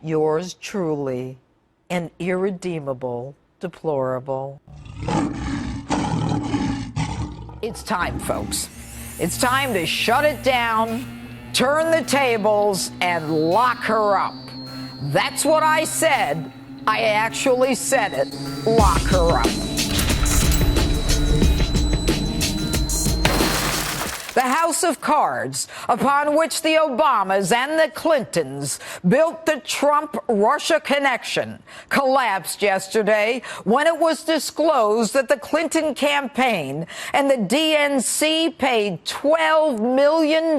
Yours truly, an irredeemable deplorable. It's time, folks. It's time to shut it down, turn the tables, and lock her up. That's what I said. I actually said it. Lock her up. The house of cards upon which the Obamas and the Clintons built the Trump-Russia connection collapsed yesterday when it was disclosed that the Clinton campaign and the DNC paid $12 million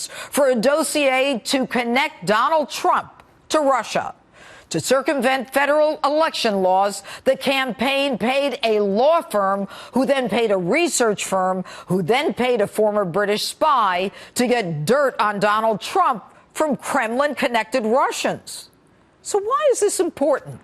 for a dossier to connect Donald Trump to Russia. To circumvent federal election laws, the campaign paid a law firm who then paid a research firm who then paid a former British spy to get dirt on Donald Trump from Kremlin-connected Russians. So why is this important?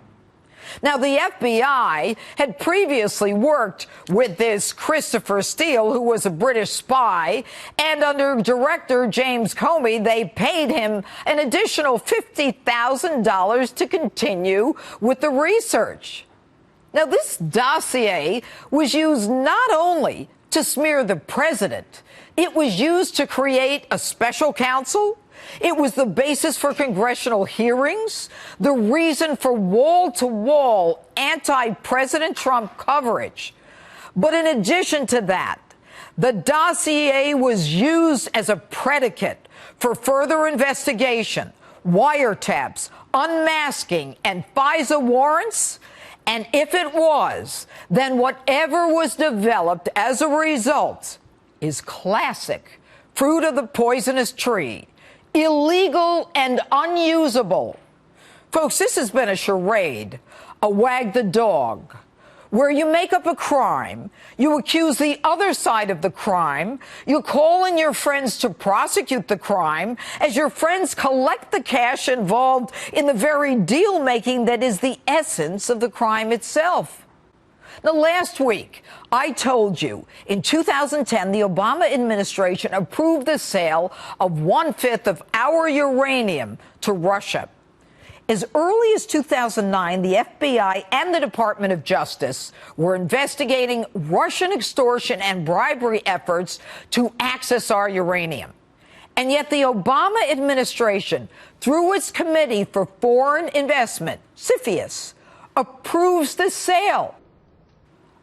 Now, the FBI had previously worked with this Christopher Steele, who was a British spy, and under Director James Comey, they paid him an additional $50,000 to continue with the research. Now, this dossier was used not only to smear the president, it was used to create a special counsel. It was the basis for congressional hearings, the reason for wall-to-wall anti-President Trump coverage. But in addition to that, the dossier was used as a predicate for further investigation, wiretaps, unmasking, and FISA warrants. And if it was, then whatever was developed as a result is classic fruit of the poisonous tree. Illegal and unusable. Folks, this has been a charade, a wag the dog, where you make up a crime, you accuse the other side of the crime, you call in your friends to prosecute the crime, as your friends collect the cash involved in the very deal-making that is the essence of the crime itself. Now, last week, I told you in 2010, the Obama administration approved the sale of 1/5 of our uranium to Russia. As early as 2009, the FBI and the Department of Justice were investigating Russian extortion and bribery efforts to access our uranium. And yet the Obama administration, through its Committee for Foreign Investment, CFIUS, approves the sale.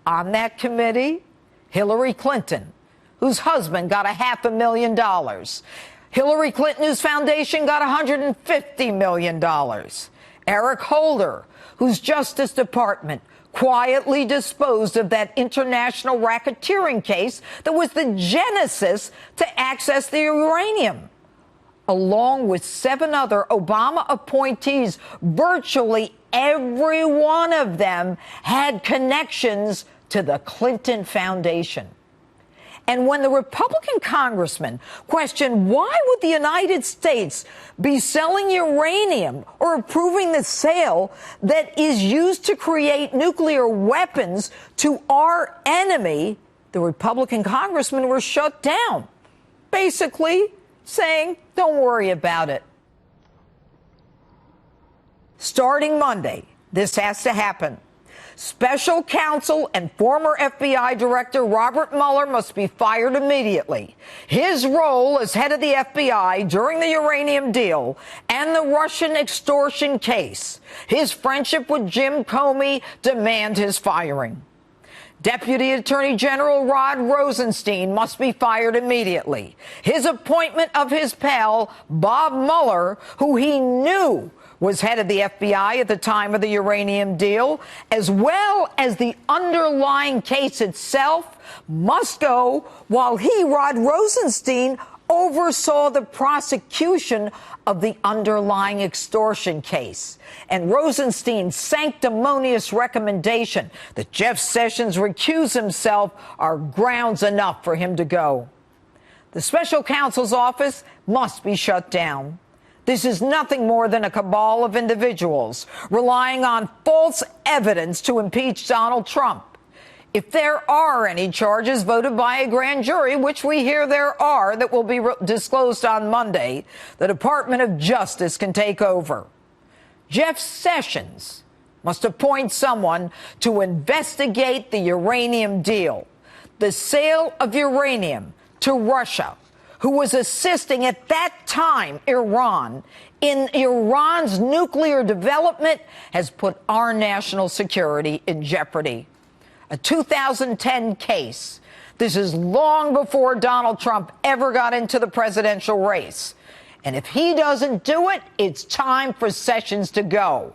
On that committee, Hillary Clinton, whose husband got $500,000. Hillary Clinton, whose foundation got $150 million. Eric Holder, whose Justice Department quietly disposed of that international racketeering case that was the genesis to access the uranium. Along with 7 other Obama appointees, virtually every one of them had connections to the Clinton Foundation. And when the Republican congressman questioned why would the United States be selling uranium or approving the sale that is used to create nuclear weapons to our enemy, the Republican congressmen were shut down, basically saying, don't worry about it. Starting Monday, this has to happen. Special counsel and former FBI Director Robert Mueller must be fired immediately. His role as head of the FBI during the uranium deal and the Russian extortion case, his friendship with Jim Comey, demand his firing. Deputy Attorney General Rod Rosenstein must be fired immediately. His appointment of his pal, Bob Mueller, who he knew was head of the FBI at the time of the uranium deal, as well as the underlying case itself, must go while he, Rod Rosenstein, oversaw the prosecution of the underlying extortion case. And Rosenstein's sanctimonious recommendation that Jeff Sessions recuse himself are grounds enough for him to go. The special counsel's office must be shut down. This is nothing more than a cabal of individuals relying on false evidence to impeach Donald Trump. If there are any charges voted by a grand jury, which we hear there are, that will be disclosed on Monday, the Department of Justice can take over. Jeff Sessions must appoint someone to investigate the uranium deal, the sale of uranium to Russia, who was assisting at that time Iran in Iran's nuclear development, has put our national security in jeopardy. A 2010 case. This is long before Donald Trump ever got into the presidential race. And if he doesn't do it, it's time for Sessions to go.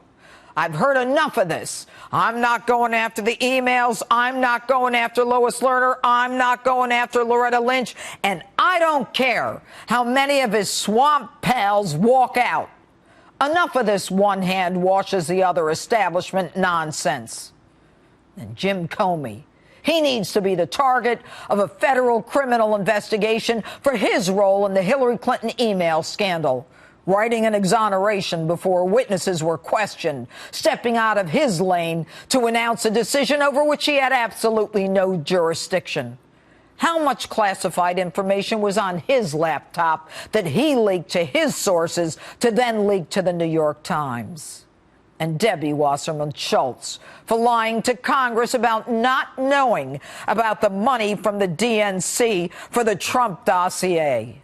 I've heard enough of this. I'm not going after the emails. I'm not going after Lois Lerner. I'm not going after Loretta Lynch. And I don't care how many of his swamp pals walk out. Enough of this one hand washes the other establishment nonsense. And Jim Comey, he needs to be the target of a federal criminal investigation for his role in the Hillary Clinton email scandal, writing an exoneration before witnesses were questioned, stepping out of his lane to announce a decision over which he had absolutely no jurisdiction. How much classified information was on his laptop that he leaked to his sources to then leak to the New York Times? And Debbie Wasserman Schultz for lying to Congress about not knowing about the money from the DNC for the Trump dossier.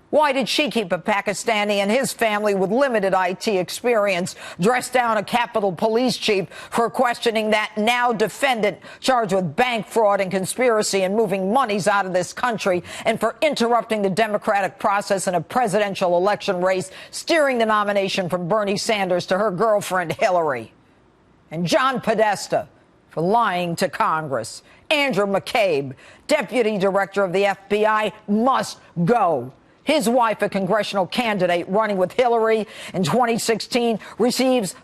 Why did she keep a Pakistani and his family with limited IT experience dress down a Capitol Police chief for questioning that now defendant charged with bank fraud and conspiracy and moving monies out of this country, and for interrupting the democratic process in a presidential election race, steering the nomination from Bernie Sanders to her girlfriend Hillary? And John Podesta for lying to Congress. Andrew McCabe, deputy director of the FBI, must go. His wife, a congressional candidate running with Hillary in 2016, receives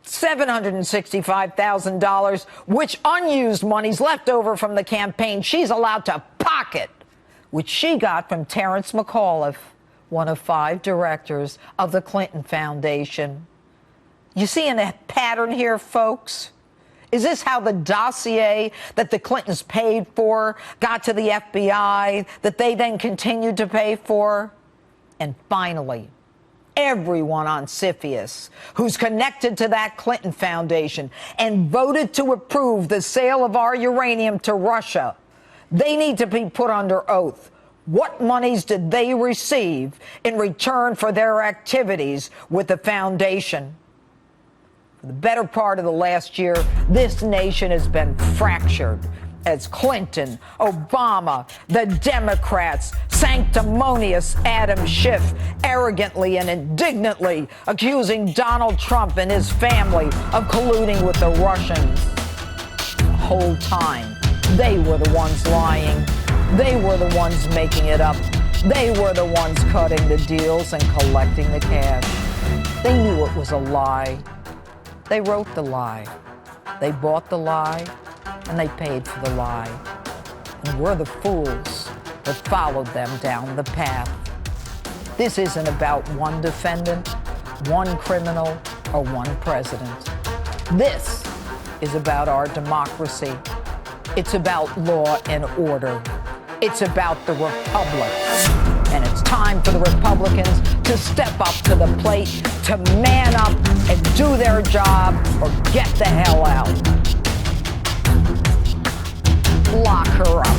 $765,000, which unused monies left over from the campaign she's allowed to pocket, which she got from Terrence McAuliffe, one of 5 directors of the Clinton Foundation. You see a pattern here, folks? Is this how the dossier that the Clintons paid for got to the FBI, that they then continued to pay for? And finally, everyone on CFIUS who's connected to that Clinton Foundation and voted to approve the sale of our uranium to Russia, they need to be put under oath. What monies did they receive in return for their activities with the foundation? For the better part of the last year, this nation has been fractured as Clinton, Obama, the Democrats, sanctimonious Adam Schiff arrogantly and indignantly accusing Donald Trump and his family of colluding with the Russians. The whole time, they were the ones lying. They were the ones making it up. They were the ones cutting the deals and collecting the cash. They knew it was a lie. They wrote the lie, they bought the lie, and they paid for the lie. And we're the fools that followed them down the path. This isn't about one defendant, one criminal, or one president. This is about our democracy. It's about law and order. It's about the republic. And it's time for the Republicans to step up to the plate, to man up and do their job, or get the hell out. Lock her up.